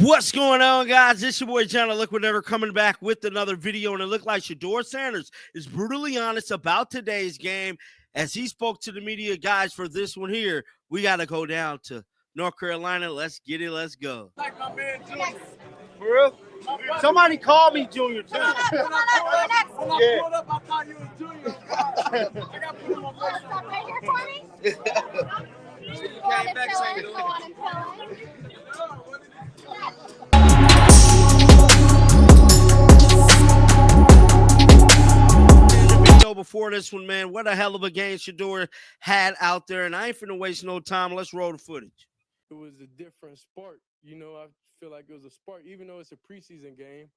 What's going on, guys? This your boy John Look Whatever coming back with another video, and it looked like Shedeur Sanders is brutally honest about today's game as he spoke to the media. Guys, for this one here, we got to go down to North Carolina. Let's get it. Let's go. Like my man Junior. For real? Somebody called me Junior too. When I pulled up, I thought you was Junior. I got put on my face. Stop right here for me. Came back saying, go on and fill in. Before this one, man, what a hell of a game Shedeur had out there, and I ain't finna waste no time. Let's roll the footage. It was a different sport. I feel like it was a sport, even though it's a preseason game.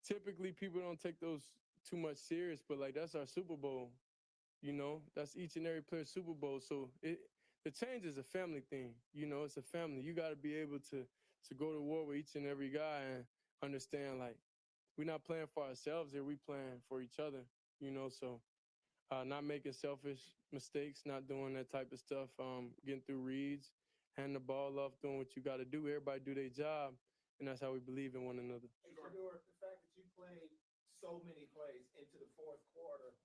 Typically, people don't take those too much serious, but like that's our Super Bowl. That's each and every player's Super Bowl. So the change is a family thing. It's a family. You got to be able to go to war with each and every guy and understand like we're not playing for ourselves here. We playing for each other. So not making selfish mistakes, not doing that type of stuff, getting through reads, handing the ball off, doing what you got to do. Everybody do their job, and that's how we believe in one another. Hey, Shedeur, the fact that you played so many plays into the fourth quarter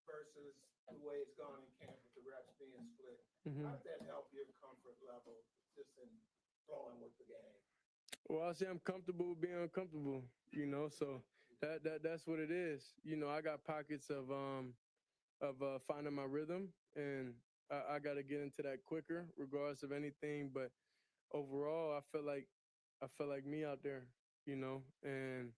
versus the way it's gone in camp with the reps being split, how did that help your comfort level just in flowing with the game? Well, I say I'm comfortable with being uncomfortable, so that's what it is. I got pockets of finding my rhythm, and I got to get into that quicker, regardless of anything. But overall, I felt like me out there, and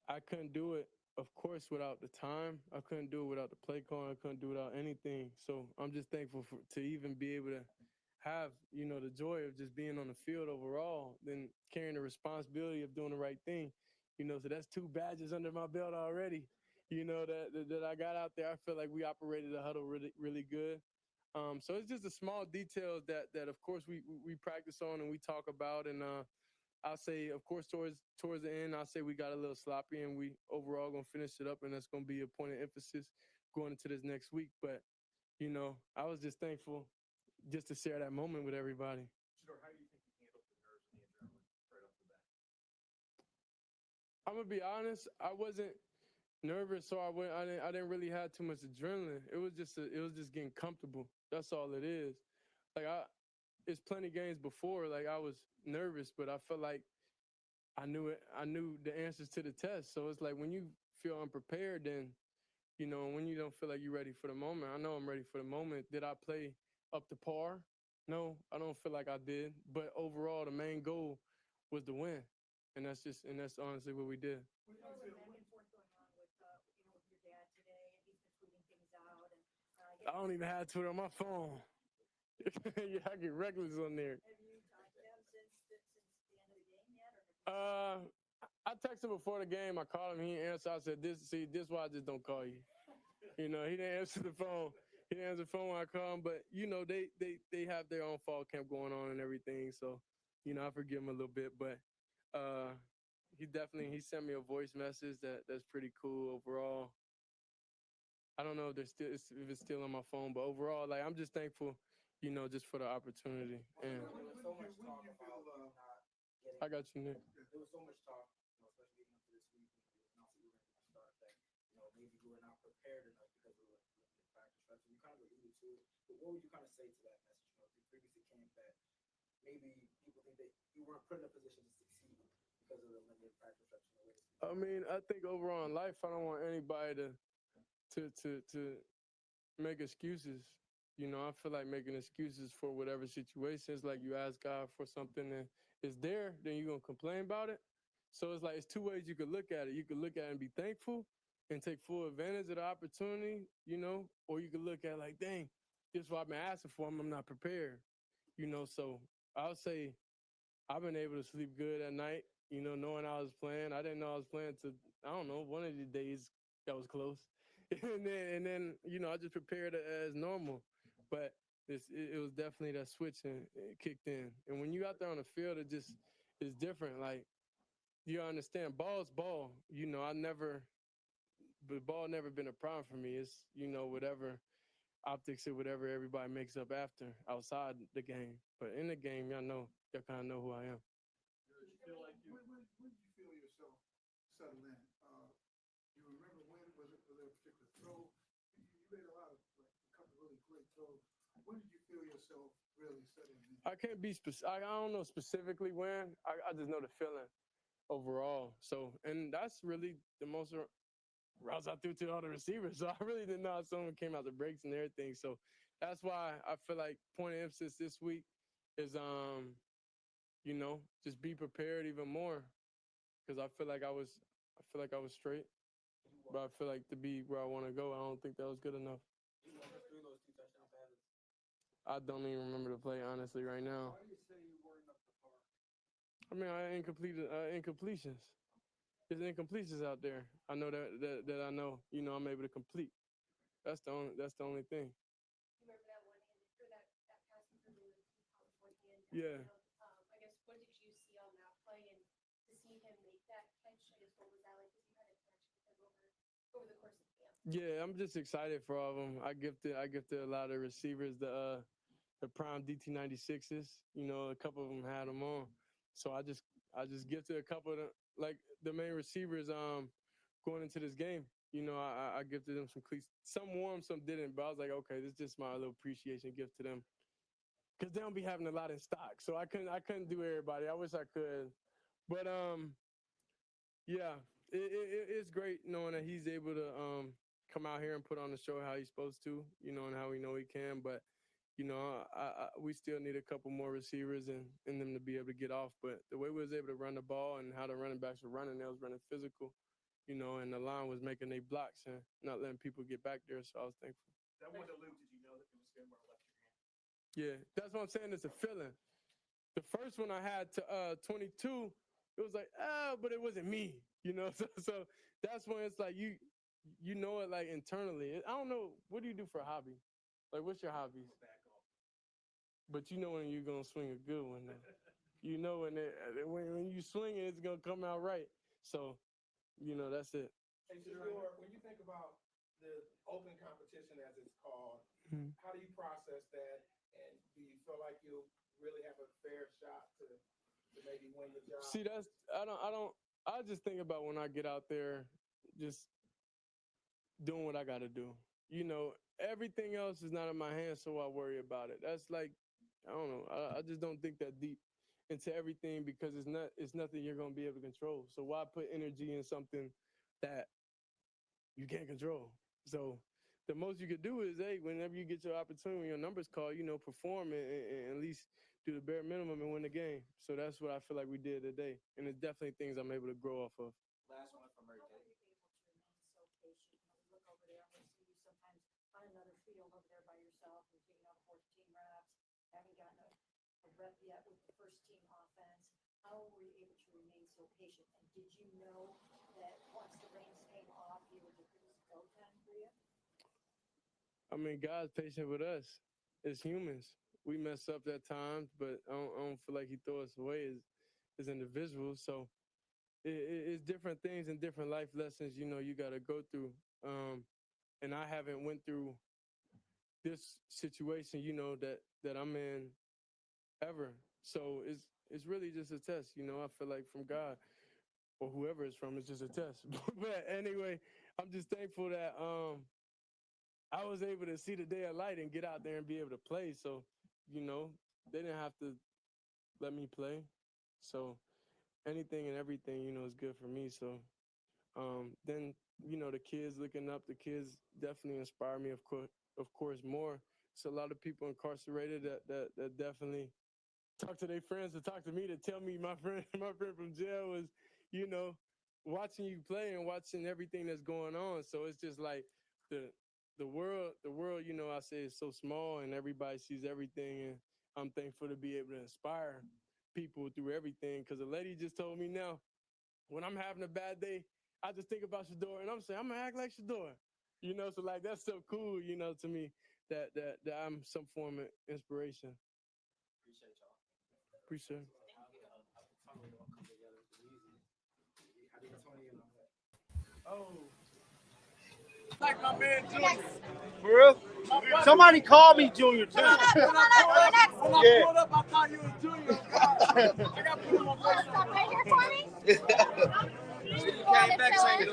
I couldn't do it, of course, without the time. I couldn't do it without the play call. I couldn't do it without anything. So I'm just thankful to even be able to have, the joy of just being on the field overall, then carrying the responsibility of doing the right thing. So that's 2 badges under my belt already. That I got out there. I feel like we operated the huddle really, really good. So it's just the small details that of course we practice on and we talk about. And I'll say, of course, towards the end, I'll say we got a little sloppy and we overall gonna finish it up, and that's gonna be a point of emphasis going into this next week. But I was just thankful just to share that moment with everybody. Shedeur, how do you think you handled the nerves and the adrenaline right off the bat? I'm gonna be honest. I wasn't nervous, so I didn't really have too much adrenaline. It was just getting comfortable. That's all it is. Like it's plenty games before. Like I was nervous, but I felt like I knew it. I knew the answers to the test. So it's like when you feel unprepared, then when you don't feel like you're ready for the moment. I know I'm ready for the moment. Did I play up to par? No, I don't feel like I did. But overall, the main goal was to win, and that's honestly what we did. What was the back and forth going on with your dad today? And he's been tweeting things out. And I don't even have Twitter on my phone. Yeah, I get reckless on there. have you talked to him since the end of the game yet? Or I texted him before the game. I called him. He didn't answer. I said, this why I just don't call you. He didn't answer the phone. He didn't answer the phone when I called him. But, they have their own fall camp going on and everything. So, I forgive him a little bit. But he sent me a voice message that's pretty cool overall. I don't know if it's still on my phone. But overall, like, I'm just thankful, just for the opportunity. And There was so much talk about not getting. I got you, Nick. There was so much talk, especially leading up to this week when you announced that you were going to start that, maybe you were not prepared enough because of the limited practice reps. You kind of alluded to it, but what would you kind of say to that message? You previously came that maybe people think that you weren't put in a position to succeed because of the limited practice reps. I mean, I think overall in life, I don't want anybody to make excuses. I feel like making excuses for whatever situations, like you ask God for something and it's there, then you're going to complain about it. So it's like, it's 2 ways you could look at it. You could look at it and be thankful and take full advantage of the opportunity, or you could look at it like, dang, this is what I've been asking for. I'm not prepared, so I'll say I've been able to sleep good at night, knowing I was playing. I didn't know I was playing till, I don't know, one of the days that was close. and then, I just prepared it as normal. But it was definitely that switch and it kicked in. And when you out there on the field, it's different. Like, you understand, ball's ball. The ball never been a problem for me. It's, whatever optics or whatever everybody makes up after outside the game. But in the game, y'all kind of know who I am. When did you feel yourself settle in? You remember when was there a particular throw? You made a lot of a couple really great throws. When did you feel yourself really settling in? I can't be specific. I don't know specifically when. I just know the feeling overall. So, and that's really the most routes I threw to all the receivers. So I really didn't know how someone came out the breaks and everything. So that's why I feel like point of emphasis this week is, just be prepared even more. Because I feel like I was straight, but I feel like to be where I want to go, I don't think that was good enough. You walked us through those 2 touchdown passes. I don't even remember the play honestly right now. Why do you say you weren't up to par? I mean, incompletions. There's incompletions out there. I know that I know. I'm able to complete. That's the only thing. You remember that one-handed or that pass from the college one-hand? Yeah. I guess what did you see on that play, and to see him make that catch? I guess what was that like? Because you had a connection with him over the course of the camp. Yeah, I'm just excited for all of them. I gifted a lot of receivers the prime DT96s. A couple of them had them on, so I just gifted a couple of them, like the main receivers going into this game. I gifted them some cleats. Some wore them, some didn't. But I was like, okay, this is just my little appreciation gift to them, because they don't be having a lot in stock. So I couldn't do everybody. I wish I could, but yeah, it's great knowing that he's able to come out here and put on the show how he's supposed to, and how we know he can. But we still need a couple more receivers and them to be able to get off. But the way we was able to run the ball and how the running backs were running, they was running physical, and the line was making their blocks and not letting people get back there. So I was thankful. That one to Luke, did you know that it was good where it left your hand? Yeah, that's what I'm saying. It's a feeling. The first one I had to 22, it was like, but it wasn't me, So that's when it's like you know it like internally. I don't know. What do you do for a hobby? Like, what's your hobbies? But you know when you're gonna swing a good one, though. When you swing it, it's gonna come out right. So, that's it. Hey, Shedeur, when you think about the open competition, as it's called, how do you process that? And do you feel like you'll really have a fair shot to maybe win the job? See, I just think about when I get out there, just doing what I got to do. Everything else is not in my hands, so I worry about it. That's like, I don't know. I just don't think that deep into everything, because it's nothing you're going to be able to control. So why put energy in something that you can't control? So the most you could do is, hey, whenever you get your opportunity, when your number's called, perform and at least do the bare minimum and win the game. So that's what I feel like we did today. And it's definitely things I'm able to grow off of. Last one from Murray. How were you able to remain so patient? We look over there and we see you sometimes on another field over there by yourself and taking out 14 reps, haven't gotten a rep yet with the first team offense. How were you able to remain so patient? And did you know that once the reins came off, it was go time for you? I mean, God's patient with us as humans. We mess up at times, but I don't feel like he throw us away as individuals. So it's different things and different life lessons, you got to go through. And I haven't went through this situation, that I'm in ever. So it's really just a test, I feel like from God or whoever it's from, it's just a test. But anyway, I'm just thankful that I was able to see the day of light and get out there and be able to play. So, they didn't have to let me play. So anything and everything, is good for me. So then, the kids looking up, the kids definitely inspire me, of course, more. It's a lot of people incarcerated that definitely talk to their friends to talk to me, to tell me my friend from jail was, watching you play and watching everything that's going on. So it's just like the world, I say is so small and everybody sees everything. And I'm thankful to be able to inspire people through everything. Because a lady just told me now, when I'm having a bad day, I just think about Shedeur and I'm saying, I'm going to act like Shedeur. So like, that's so cool, to me that I'm some form of inspiration. Appreciate y'all. Appreciate it. How did it all come together? It was easy. How did Tony and all that? Oh. Like my man Junior. For real? Somebody called me Junior too. When I pulled up, I thought you was Junior. I got put him on FaceTime. Right here for me? You came back saying